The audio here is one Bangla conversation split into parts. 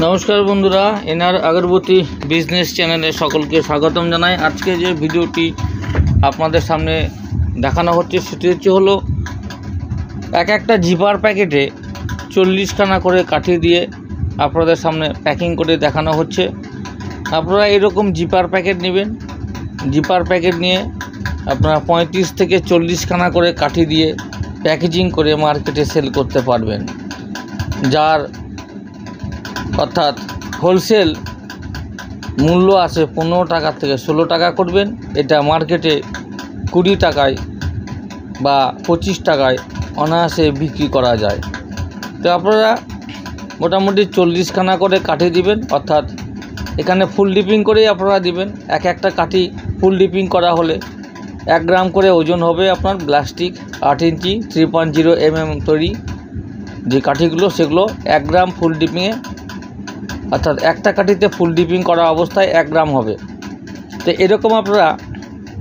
নমস্কার বন্ধুরা, এনআর আগরবতী বিজনেস চ্যানেলে সকলকে স্বাগতম জানাই। আজকে যে ভিডিওটি আপনাদের সামনে দেখানো হচ্ছে সেটি হলো একটা জিপার প্যাকেটে 40খানা করে কাঠি দিয়ে আপনাদের সামনে প্যাকিং করে দেখানো হচ্ছে। আপনারা এরকম জিপার প্যাকেট নেবেন। জিপার প্যাকেট নিয়ে আপনারা 35 থেকে 40খানা করে কাঠি দিয়ে প্যাকেজিং করে মার্কেটে সেল করতে পারবেন। যার অর্থাৎ হোলসেল মূল্য আছে 15 টাকা থেকে 16 টাকা করবেন। এটা মার্কেটে 20 টাকায় বা 25 টাকায় অনায়াসে বিক্রি করা যায়। তো আপনারা মোটামুটি 40খানা করে কাঠি দিবেন, অর্থাৎ এখানে ফুল ডিপিং করেই আপনারা দিবেন। একটা কাঠি ফুল ডিপিং করা হলে 1 গ্রাম করে ওজন হবে। আপনার প্লাস্টিক 8 ইঞ্চি 3.0 mm তৈরি যে কাঠিগুলো, সেগুলো 1 গ্রাম ফুল ডিপিংয়ে, অর্থাৎ একটা কাঠিতে ফুল ডিপিং করা অবস্থায় 1 গ্রাম হবে। তো এরকম আপনারা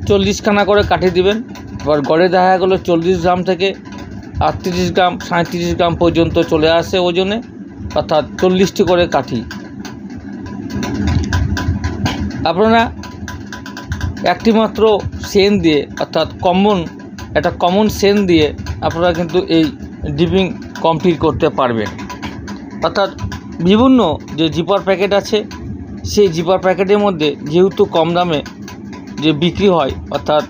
40খানা করে কাঠি দিবেন। এবার গড়ে দেখা গেলো 40 গ্রাম থেকে 38 গ্রাম 37 গ্রাম পর্যন্ত চলে আসে ওজনে, অর্থাৎ 40টি করে কাঠি। আপনারা একটি মাত্র সেন দিয়ে, অর্থাৎ কমন সেন দিয়ে আপনারা কিন্তু এই ডিপিং কমপ্লিট করতে পারবেন। অর্থাৎ বিভিন্ন যে জিপার প্যাকেট আছে, সেই জিপার প্যাকেটের মধ্যে যেহেতু কম দামে যে বিক্রি হয়, অর্থাৎ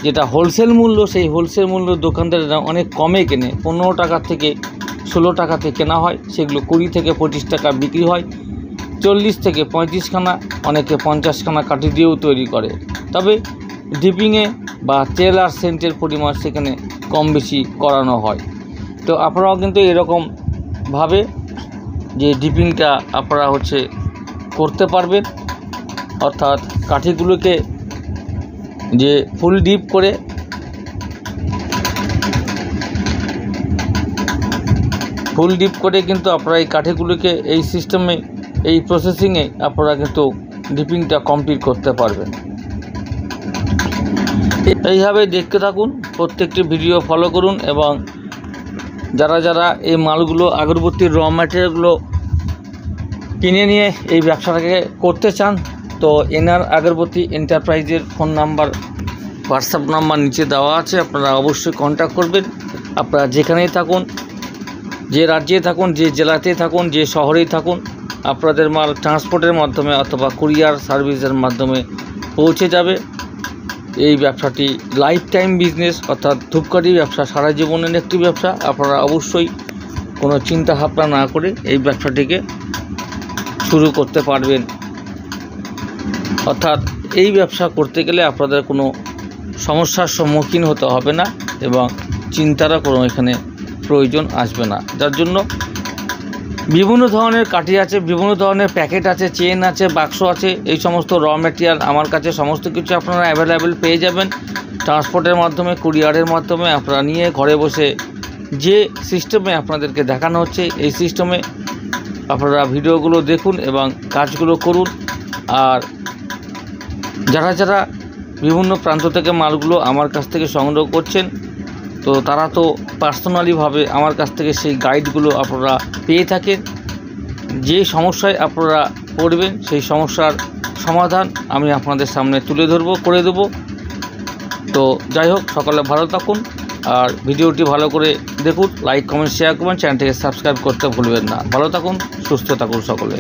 যেটা হোলসেল মূল্য, সেই হোলসেল মূল্য দোকানদারেরা অনেক কমে কেনে, 15 টাকা থেকে 16 টাকাতে কেনা হয়, সেগুলো 20 থেকে 25 টাকা বিক্রি হয়। 40 থেকে 35খানা, অনেকে 50খানা কাঠি দিয়েও তৈরি করে। তবে ডিপিংয়ে বা তেল আর সেন্টের পরিমাণ সেখানে কম বেশি করানো হয়। তো আপনারাও কিন্তু এরকমভাবে যে ডিপিংটা আপনারা করতে পারবেন। অর্থাৎ কাঠিগুলোকে যে ফুল ডিপ করে কিন্তু আপনারা এই কাঠিগুলোকে এই সিস্টেমে, এই প্রসেসিংয়ে আপনারা কিন্তু ডিপিংটা কমপ্লিট করতে পারবেন। এইভাবে দেখতে থাকুন, প্রত্যেকটি ভিডিও ফলো করুন এবং যারা এই মালগুলো, আগরবাতির র ম্যাটেরিয়ালগুলো কিনে নিয়ে এই ব্যবসাটাকে করতে চান, তো এনআর আগরবতী এন্টারপ্রাইজের ফোন নাম্বার, হোয়াটসঅ্যাপ নাম্বার নিচে দেওয়া আছে। আপনারা অবশ্যই কন্ট্যাক্ট করবেন। আপনারা যেখানেই থাকুন, যে রাজ্যে থাকুন, যে জেলাতেই থাকুন, যে শহরেই থাকুন, আপনাদের মাল ট্রান্সপোর্টের মাধ্যমে অথবা কুরিয়ার সার্ভিসের মাধ্যমে পৌঁছে যাবে। এই ব্যবসাটি লাইফ টাইম বিজনেস, অর্থাৎ ধূপকাঠি ব্যবসা সারা জীবনের একটি ব্যবসা। আপনারা অবশ্যই কোনো চিন্তা ভাবনা না করে এই ব্যবসাটিকে শুরু করতে পারবেন। অর্থাৎ এই ব্যবসা করতে গেলে আপনাদের কোনো সমস্যার সম্মুখীন হতে হবে না এবং চিন্তারও কোনো এখানে প্রয়োজন আসবে না। যার জন্য বিভিন্ন ধরনের কাঠি আছে, বিভিন্ন ধরনের প্যাকেট আছে, চেন আছে, বাক্স আছে, এই সমস্ত র ম্যাটেরিয়াল আমার কাছে সমস্ত কিছু আপনারা অ্যাভেলেবেল পেয়ে যাবেন। ট্রান্সপোর্টের মাধ্যমে, কুরিয়ারের মাধ্যমে আপনারা নিয়ে ঘরে বসে যে সিস্টেমে আপনাদেরকে দেখানো হচ্ছে, এই সিস্টেমে আপনারা ভিডিওগুলো দেখুন এবং কাজগুলো করুন। আর যারা বিভিন্ন প্রান্ত থেকে মালগুলো আমার কাছ থেকে সংগ্রহ করছেন, তো তারা তো পার্সোনালিভাবে আমার কাছ থেকে সেই গাইডগুলো আপনারা পেয়ে থাকেন। যে সমস্যায় আপনারা পড়বেন, সেই সমস্যার সমাধান আমি আপনাদের সামনে তুলে করে দেব। তো যাই হোক, সকলে ভালো থাকুন আর ভিডিওটি ভালো করে দেখুন, লাইক কমেন্ট শেয়ার করবেন, চ্যানেলটিকে সাবস্ক্রাইব করতে ভুলবেন না। ভালো থাকুন, সুস্থ থাকুন সকলে।